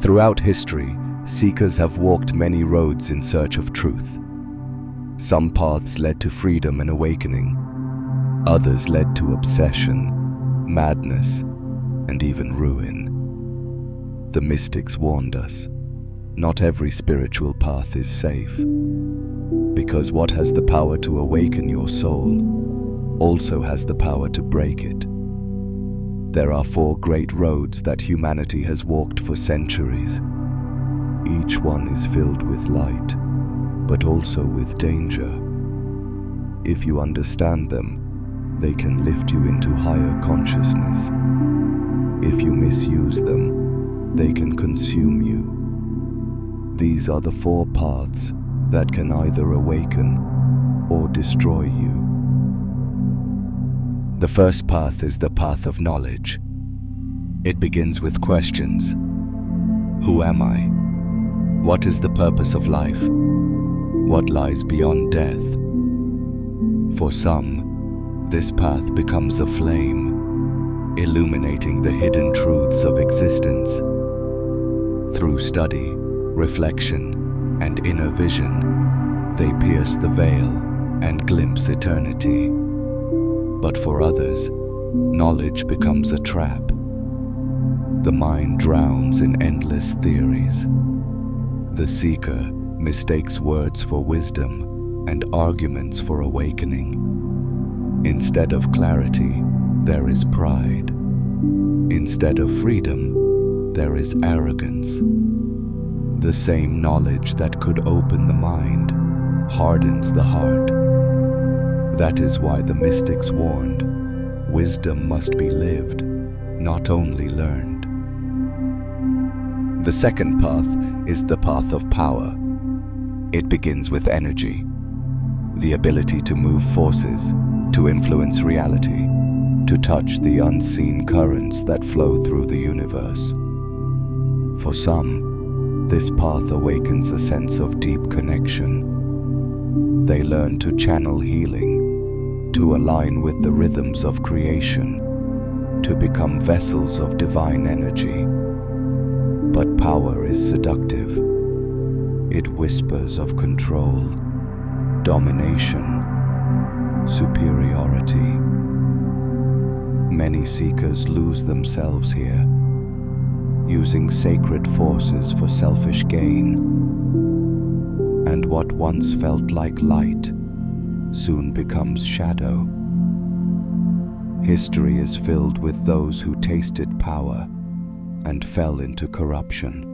Throughout history, seekers have walked many roads in search of truth. Some paths led to freedom and awakening. Others led to obsession, madness, and even ruin. The mystics warned us, not every spiritual path is safe, because what has the power to awaken your soul also has the power to break it. There are 4 great roads that humanity has walked for centuries. Each one is filled with light, but also with danger. If you understand them, they can lift you into higher consciousness. If you misuse them, they can consume you. These are the 4 paths that can either awaken or destroy you. The first path is the path of knowledge. It begins with questions. Who am I? What is the purpose of life? What lies beyond death? For some, this path becomes a flame, illuminating the hidden truths of existence. Through study, reflection, and inner vision, they pierce the veil and glimpse eternity. But for others, knowledge becomes a trap. The mind drowns in endless theories. The seeker mistakes words for wisdom and arguments for awakening. Instead of clarity, there is pride. Instead of freedom, there is arrogance. The same knowledge that could open the mind hardens the heart. That is why the mystics warned, wisdom must be lived, not only learned. The second path is the path of power. It begins with energy, the ability to move forces, to influence reality, to touch the unseen currents that flow through the universe. For some, this path awakens a sense of deep connection. They learn to channel healing, to align with the rhythms of creation, to become vessels of divine energy. But power is seductive. It whispers of control, domination, superiority. Many seekers lose themselves here, using sacred forces for selfish gain. And what once felt like light soon becomes shadow. History is filled with those who tasted power and fell into corruption.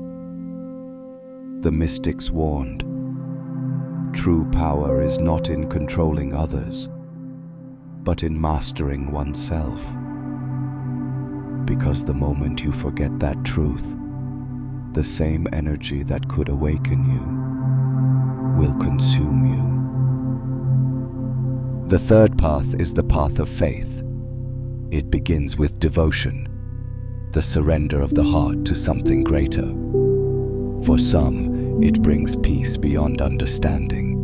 The mystics warned, true power is not in controlling others, but in mastering oneself. Because the moment you forget that truth, the same energy that could awaken you will consume you. The third path is the path of faith. It begins with devotion, the surrender of the heart to something greater. For some, it brings peace beyond understanding.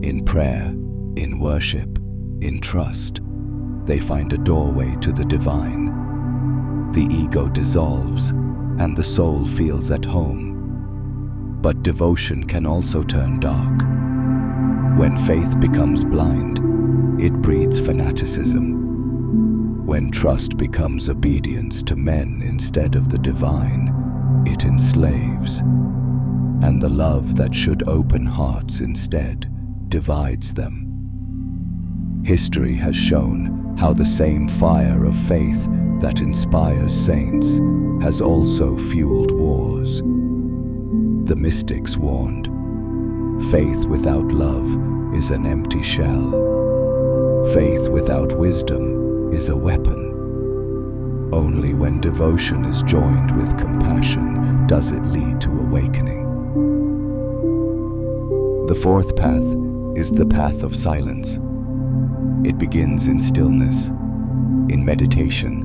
In prayer, in worship, in trust, they find a doorway to the divine. The ego dissolves, and the soul feels at home. But devotion can also turn dark. When faith becomes blind, it breeds fanaticism. When trust becomes obedience to men instead of the divine, it enslaves. And the love that should open hearts instead divides them. History has shown how the same fire of faith that inspires saints has also fueled wars. The mystics warned, faith without love is an empty shell. Faith without wisdom is a weapon. Only when devotion is joined with compassion does it lead to awakening. The fourth path is the path of silence. It begins in stillness, in meditation,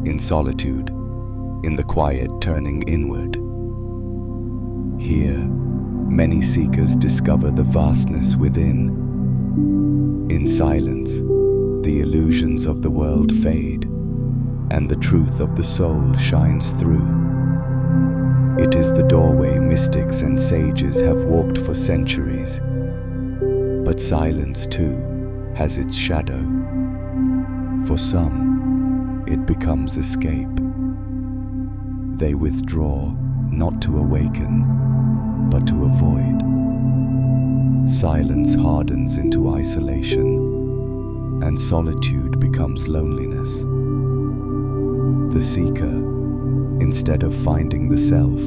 in solitude, in the quiet turning inward. Here, many seekers discover the vastness within. In silence, the illusions of the world fade, and the truth of the soul shines through. It is the doorway mystics and sages have walked for centuries. But silence, too, has its shadow. For some, it becomes escape. They withdraw, not to awaken, but to avoid. Silence hardens into isolation, and solitude becomes loneliness. The seeker, instead of finding the self,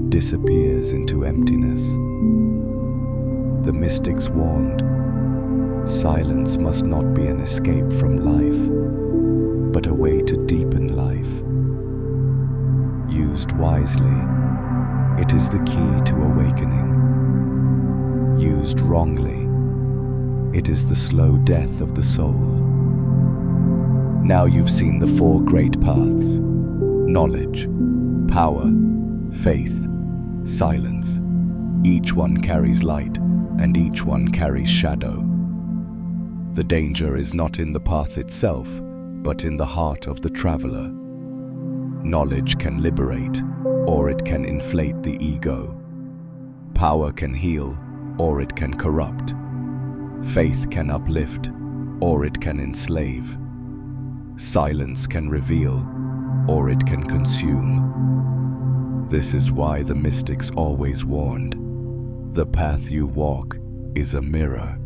disappears into emptiness. The mystics warned, silence must not be an escape from life, but a way to deepen life. Used wisely, it is the key to awakening. Used wrongly, it is the slow death of the soul. Now you've seen the four great paths: knowledge, power, faith, silence. Each one carries light, and each one carries shadow. The danger is not in the path itself, but in the heart of the traveler. Knowledge can liberate, or it can inflate the ego. Power can heal, or it can corrupt. Faith can uplift, or it can enslave. Silence can reveal, or it can consume. This is why the mystics always warned, the path you walk is a mirror.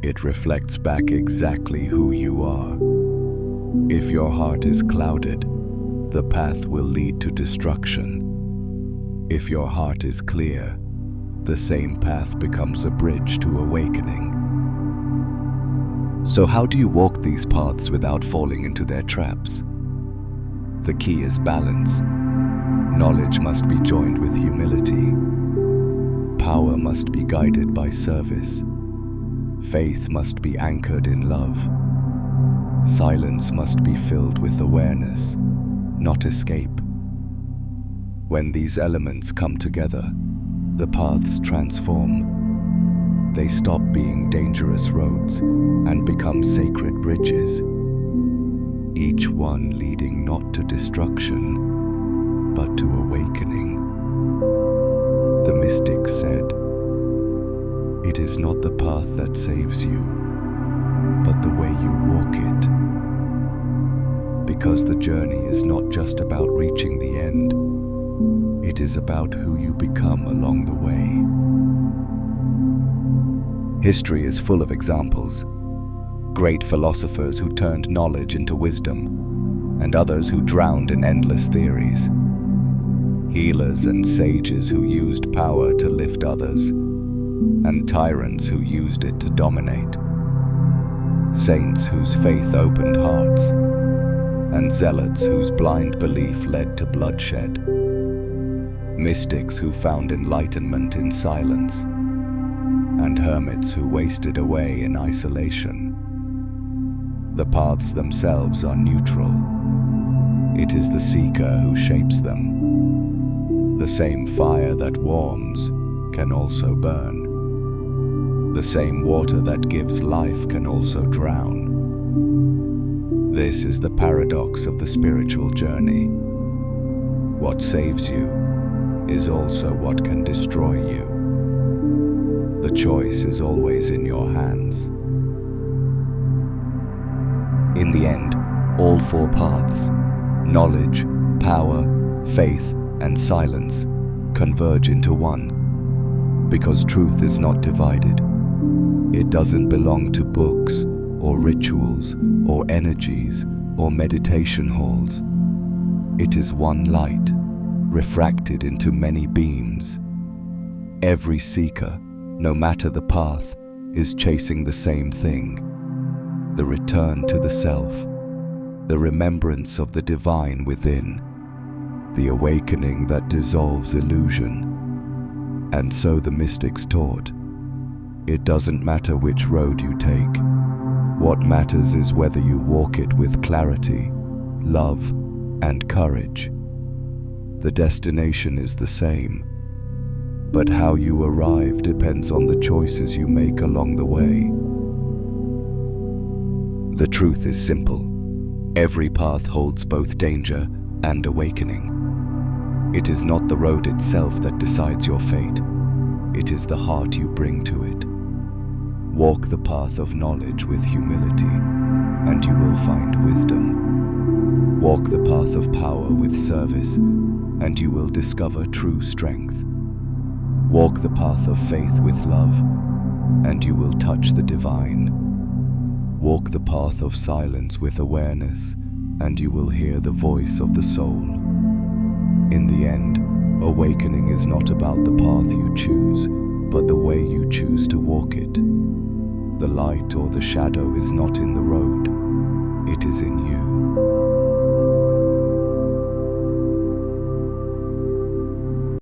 It reflects back exactly who you are. If your heart is clouded, the path will lead to destruction. If your heart is clear, the same path becomes a bridge to awakening. So how do you walk these paths without falling into their traps? The key is balance. Knowledge must be joined with humility. Power must be guided by service. Faith must be anchored in love. Silence must be filled with awareness, not escape. When these elements come together, the paths transform. They stop being dangerous roads and become sacred bridges, each one leading not to destruction, but to awakening. The mystics said, "It is not the path that saves you, but the way you walk it." Because the journey is not just about reaching the end, it is about who you become along the way. History is full of examples. Great philosophers who turned knowledge into wisdom, and others who drowned in endless theories. Healers and sages who used power to lift others, and tyrants who used it to dominate. Saints whose faith opened hearts, and zealots whose blind belief led to bloodshed. Mystics who found enlightenment in silence, and hermits who wasted away in isolation. The paths themselves are neutral. It is the seeker who shapes them. The same fire that warms can also burn. The same water that gives life can also drown. This is the paradox of the spiritual journey. What saves you is also what can destroy you. The choice is always in your hands. In the end, all four paths, knowledge, power, faith, and silence, converge into one. Because truth is not divided. It doesn't belong to books, or rituals, or energies, or meditation halls. It is one light, refracted into many beams. Every seeker, no matter the path, is chasing the same thing: the return to the self, the remembrance of the divine within, the awakening that dissolves illusion. And so the mystics taught, it doesn't matter which road you take. What matters is whether you walk it with clarity, love, and courage. The destination is the same, but how you arrive depends on the choices you make along the way. The truth is simple. Every path holds both danger and awakening. It is not the road itself that decides your fate. It is the heart you bring to it. Walk the path of knowledge with humility, and you will find wisdom. Walk the path of power with service, and you will discover true strength. Walk the path of faith with love, and you will touch the divine. Walk the path of silence with awareness, and you will hear the voice of the soul. In the end, awakening is not about the path you choose, but the way you choose to walk it. The light or the shadow is not in the road, it is in you.